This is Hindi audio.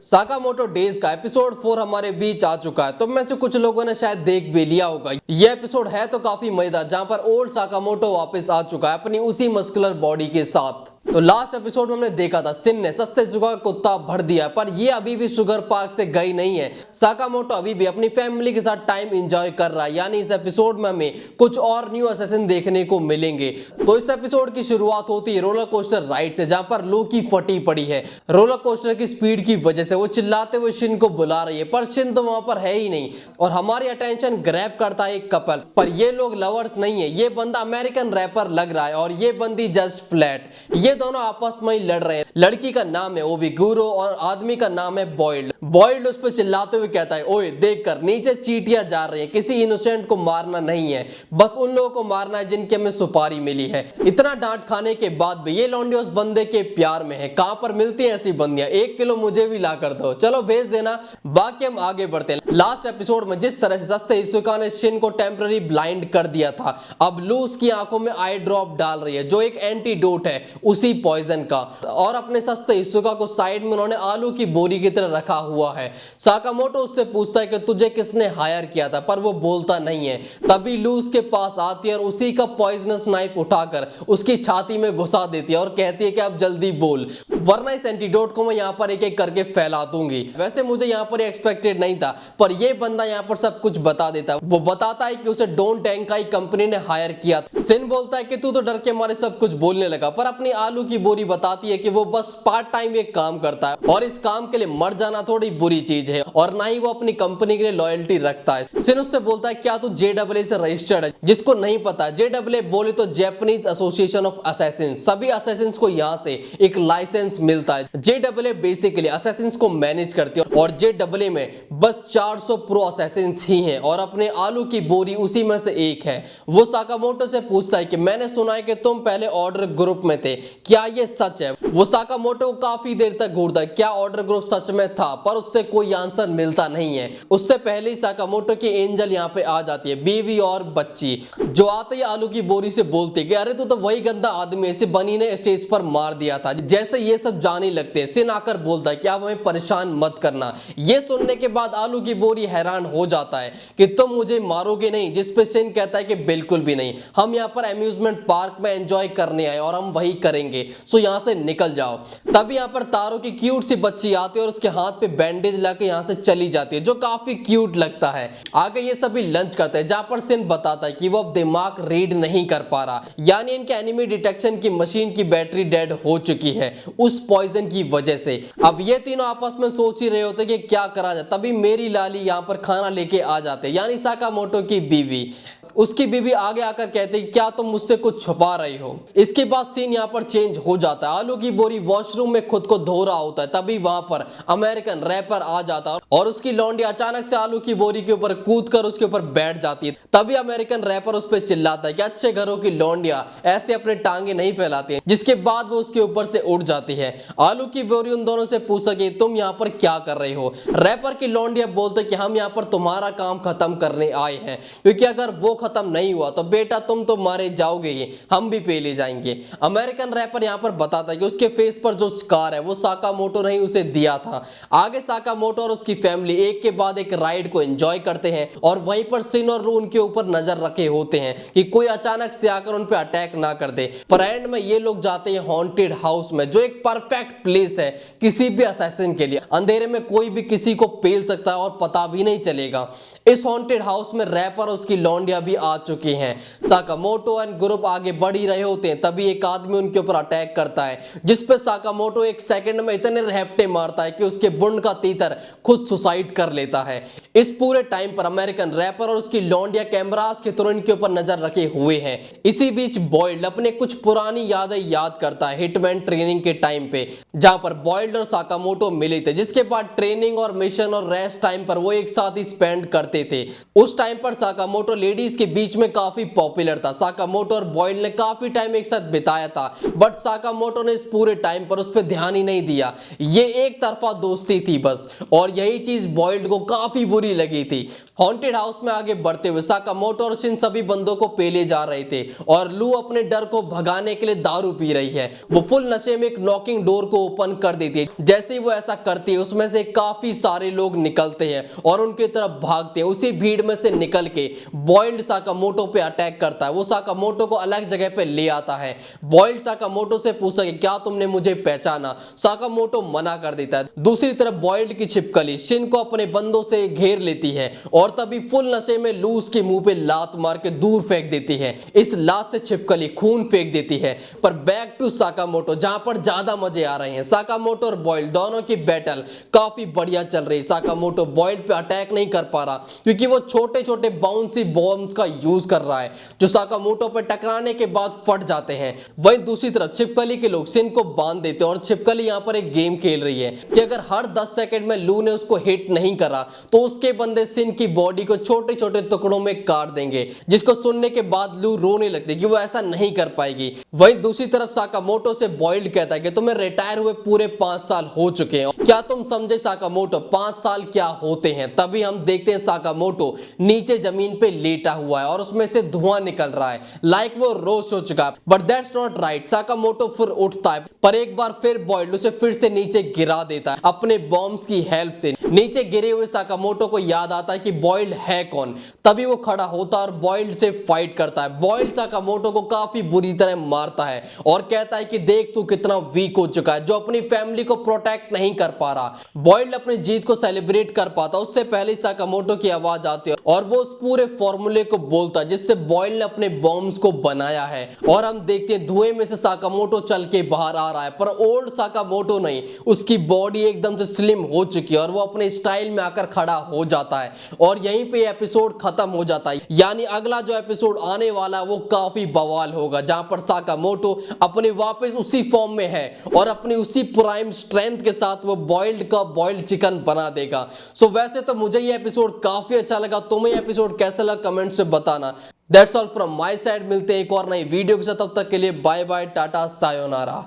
साकामोटो डेज का एपिसोड 4 हमारे बीच आ चुका है। तो में से कुछ लोगों ने शायद देख भी लिया होगा। यह एपिसोड है तो काफी मजेदार, जहां पर ओल्ड साकामोटो वापस आ चुका है अपनी उसी मस्कुलर बॉडी के साथ। तो लास्ट एपिसोड में हमने देखा था सिन ने सस्ते शुगर का कुत्ता भर दिया, पर ये अभी भी शुगर पार्क से गई नहीं है। साकामोटो अभी भी अपनी फैमिली के साथ टाइम एंजॉय कर रहा है। यानी इस एपिसोड में हमें कुछ और न्यू असैसिन देखने को मिलेंगे। तो इस एपिसोड की शुरुआत होती है रोलर कोस्टर राइड से, जहां पर लोकी फटी पड़ी है। रोलर कोस्टर की स्पीड की वजह से वो चिल्लाते हुए शिन को बुला रही है, पर शिन तो वहां पर है ही नहीं। और हमारी अटेंशन ग्रैब करता है एक कपल, पर ये लोग लवर्स नहीं है। ये बंदा अमेरिकन रैपर लग रहा है और ये बंदी जस्ट फ्लैट। ये दोनों आपस में ही लड़ रहे हैं। लड़की का नाम है ओबिगुरो और आदमी का नाम है बॉइल्ड। बॉइल्ड उस पर चिल्लाते हुए कहता है, ओए देख कर नीचे चींटियां जा रही हैं, किसी इनोसेंट को मारना नहीं है, बस उन लोगों को मारना है जिनके हमें सुपारी मिली है। इतना डांट खाने के बाद भी ये लौंडी उस बंदे के प्यार में है। कहां पर मिलती है ऐसी बंदियां? 1 किलो मुझे भी ला कर दो, चलो भेज देना। बाकी हम आगे बढ़ते हैं। लास्ट एपिसोड में जिस तरह से सस्ते इसुका ने शिन को टेम्पररी ब्लाइंड कर दिया था, अब लू उसकी आंखों में आई ड्रॉप डाल रही है, जो एक एंटीडोट है उसी पॉइजन का। और अपने सस्ते इसुका को साइड में उन्होंने आलू की बोरी की तरह रखा हुआ है। साकामोटो उससे पूछता है कि तुझे किसने हायर किया था, पर वो बोलता नहीं है। तभी लू उसके पास आती है और उसी का पॉइजनस नाइफ उठाकर उसकी छाती में घुसा देती है और कहती है कि अब जल्दी बोल, वरना इस एंटीडोट को मैं यहाँ पर एक एक करके फैला दूंगी। वैसे मुझे यहाँ पर एक्सपेक्टेड नहीं था, पर ये बंदा यहाँ पर सब कुछ बता देता है। वो बताता है कि उसे डोंट टैंकाई कंपनी ने हायर किया था। सिन बोलता है कि तू तो डर के मारे सब कुछ बोलने लगा, पर अपनी आलू की बोरी बताती है कि वो बस पार्ट टाइम एक काम करता है और इस काम के लिए मर जाना थोड़ी बुरी चीज है, और ना ही वो अपनी कंपनी के लिए लॉयल्टी रखता है। सिन उससे बोलता है, क्या तू JAA से रजिस्टर्ड है? जिसको नहीं पता, JAA बोले तो जैपनीज एसोसिएशन ऑफ असैसिन्स। सभी असैसिन्स को यहाँ से एक लाइसेंस मिलता है। JAA बेसिकली असैसिन्स को मैनेज करती है और JAA में बस 400 प्रो असैसिन्स ही हैं और अपने आलू की बोरी उसी में से एक है। वो साकामोटो से पूछता है कि मैंने सुना है कि तुम पहले ऑर्डर ग्रुप में थे, क्या ये सच है? वो साकामोटो काफी देर तक घूरता है क्या ऑर्डर ग्रुप सच में था, पर उससे कोई आंसर मिलता नहीं है। उससे पहले ही साकामोटो की एंजल यहाँ पे आ जाती है, बीवी और बच्ची, जो आते ही आलू की बोरी से बोलती है कि अरे तू तो वही गंदा आदमी है, इसे बनी ने स्टेज पर मार दिया था। जैसे ये सब जाने लगते हैं, सिन आकर बोलता है कि आप हमें परेशान मत करना। ये सुनने के बाद आलू की बोरी हैरान हो जाता है कि तुम मुझे मारोगे नहीं, जिस पे सिन कहता है कि बिल्कुल भी नहीं, हम यहाँ पर अम्यूजमेंट पार्क में एंजॉय करने आए और हम वही करेंगे, सो यहाँ से निकल जाओ। तभी यहाँ पर तारो की क्यूट सी बच्ची आती है और उसके हाथ पे बैंडेज लाके यहाँ से चली जाती है, जो काफी क्यूट लगता है। आगे ये सभी लंच करते हैं, जहाँ पर सिन बताता है कि वो अब दिमाग रीड नहीं कर पा रहा, यानी इनके एनिमी डिटेक्शन की मशीन की बैटरी डेड हो चुकी है उस पॉइजन की वजह से। अब ये तीनों आपस में सोच ही रहे होते कि क्या करा जाए, तभी मेरी लाली यहाँ पर खाना लेके आ जाते, यानी साकामोटो की बीवी। उसकी बीवी आगे आकर कहती है, क्या तुम मुझसे कुछ छुपा रही हो? इसके बाद सीन यहाँ पर चेंज हो जाता है। आलू की बोरी वॉशरूम में खुद को धो रहा होता है, तभी वहां पर अमेरिकन रैपर आ जाता है और उसकी लौंडी अचानक से आलू की बोरी के ऊपर कूदकर उसके ऊपर बैठ जाती है। तभी अमेरिकन रैपर उस पर चिल्लाता है कि अच्छे घरों की लौंडियां ऐसे अपने टांगे नहीं फैलाती हैं, जिसके बाद वो उसके ऊपर से उड़ जाती है। आलू की बोरी उन दोनों से पूछ सके, तुम यहाँ पर क्या कर रहे हो? रैपर की लौंडियां बोलते कि हम यहाँ पर तुम्हारा काम खत्म करने आए हैं, क्योंकि अगर वो खत्म नहीं हुआ तो बेटा तुम तो मारे जाओगे ही, हम भी पे ले जाएंगे। अमेरिकन रैपर यहाँ पर बताता है कि उसके फेस पर जो स्कार है वो साकामोटो ने ही उसे दिया था। आगे साकामोटो और उसकी फैमिली एक के बाद एक राइड को एंजॉय करते हैं और वहीं पर सिन और रू उनके ऊपर नजर रखे होते हैं कि कोई अचानक से आकर उन पर अटैक ना कर दे। पर एंड में ये लोग जाते हैं हॉन्टेड हाउस में, जो एक परफेक्ट प्लेस है किसी भी असैसिन के लिए। अंधेरे में कोई भी किसी को पेल सकता है और पता भी नहीं चलेगा। इस हॉन्टेड हाउस में रैपर और उसकी लौंडियां भी आ चुकी हैं। साकामोटो एंड ग्रुप आगे बढ़ ही रहे होते हैं, तभी एक आदमी उनके ऊपर अटैक करता है, जिस पे साकामोटो एक सेकंड में इतने रैप्टे मारता है कि उसके बुंड का तीतर खुद सुसाइड कर लेता है। इस पूरे टाइम पर अमेरिकन रैपर और उसकी लौंडिया कैमरास के तुरंत के ऊपर नजर रखे हुए हैं। इसी बीच बॉइल्ड अपने कुछ पुरानी यादें याद करता है हिटमैन ट्रेनिंग के टाइम पे, जहां पर बॉइल्ड और साकामोटो मिले थे, जिसके बाद ट्रेनिंग और मिशन और रेस्ट टाइम पर वो एक साथ ही स्पेंड करते थे। उस टाइम पर साकामोटो लेडीज के बीच में काफी पॉपुलर था। साकामोटो और बॉइल्ड ने काफी टाइम एक साथ बिताया था, बट साकामोटो ने इस पूरे टाइम पर उस पर ध्यान ही नहीं दिया। ये एक तरफा दोस्ती थी बस, और यही चीज बॉइल्ड को काफी बुरी बुरी लगी थी। हॉन्टेड हाउस में आगे बढ़ते हुए साकामोटो और शिन सभी बंदों को पेले जा रहे थे और लू अपने डर को भगाने के लिए दारू पी रही है। वो फुल नशे में एक नॉकिंग डोर को ओपन कर देती है। जैसे ही वो ऐसा करती है उसमें से काफी सारे लोग निकलते हैं और उनकी तरफ भागते हैं। उसी भीड़ में से निकल के बॉइल्ड साकामोटो पे अटैक करता है। वो साकामोटो को अलग जगह पे ले आता है। बॉइल्ड साकामोटो से पूछता है क्या तुमने मुझे पहचाना। साकामोटो मना कर देता है। दूसरी तरफ बॉइल्ड की छिपकली शिन को अपने बंदों से घेर लेती है और तभी फुल नशे में लू उसके मुंह पे लात मार के दूर फेंक देती है। इस लात से छिपकली खून फेंक देती है। पर बैक टू साकामोटो जहां पर ज्यादा मजे आ रहे हैं। साकामोटो और बॉइल्ड दोनों की बैटल काफी बढ़िया चल रही है। साकामोटो बॉइल्ड पे अटैक नहीं कर पा रहा क्योंकि वो छोटे छोटे बाउंसी बॉम्ब्स का यूज कर रहा है जो साकामोटो पे टकराने के बाद फट जाते हैं। वहीं दूसरी तरफ छिपकली के लोग शिन को बांध देते हैं और छिपकली यहां पर एक गेम खेल रही है कि अगर हर 10 सेकंड में लू ने उसको हिट नहीं करा तो उसके बंदे शिन की बॉडी को छोटे छोटे टुकड़ों में काट देंगे, जिसको सुनने के बाद लू रोने लगती है कि वो ऐसा नहीं कर पाएगी। वहीं दूसरी तरफ साकामोटो से बॉइल्ड कहता है कि तुम्हें रिटायर हुए पूरे 5 साल हो चुके हैं, क्या तुम समझे साकामोटो 5 साल क्या होते हैं। तभी हम देखते हैं साकामोटो नीचे जमीन पे लेटा हुआ है और उसमें से धुआं निकल रहा है लाइक वो रोस्ट हो चुका है। But that's not right. Sakamoto फिर उठता है पर एक बार फिर बॉइल्ड उसे फिर से नीचे गिरा देता है अपने बॉम्ब्स की हेल्प से। नीचे गिरे हुए साकामोटो को याद आता है कि बॉइल्ड है कौन। तभी वो खड़ा होता है और बॉइल्ड से फाइट करता है। बॉइल्ड साकामोटो को काफी बुरी तरह मारता है और कहता है कि देख तू कितना वीक हो चुका है जो अपनी फैमिली को प्रोटेक्ट नहीं कर पा रहा। बॉइल्ड अपनी जीत को सेलिब्रेट कर पाता उससे पहले साकामोटो की आवाज आती है और वो उस पूरे फॉर्मूले को बोलता है जिससे बॉइल्ड ने अपने बॉम्ब्स को बनाया है। और हम देखते हैं धुएं में से साकामोटो चल के बाहर आ रहा है पर ओल्ड साकामोटो नहीं, उसकी बॉडी एकदम से स्लिम हो चुकी है और वो अपने स्टाइल में आकर खड़ा हो जाता है और यहीं पे एपिसोड खत्म हो जाता है। यानी अगला जो एपिसोड आने वाला है वो काफी बवाल होगा जहां पर साकामोटो अपने वापस उसी फॉर्म में है और अपनी उसी प्राइम स्ट्रेंथ के साथ वो बॉइल्ड का बॉइल्ड चिकन बना देगा। सो वैसे तो मुझे ये एपिसोड काफी अच्छा लगा। तुम्हें एपिसोड कैसा लगा कमेंट से बताना। That's all from my side. मिलते हैं एक और नई वीडियो के साथ, तब तक के लिए बाय बाय, टाटा, सायोनारा।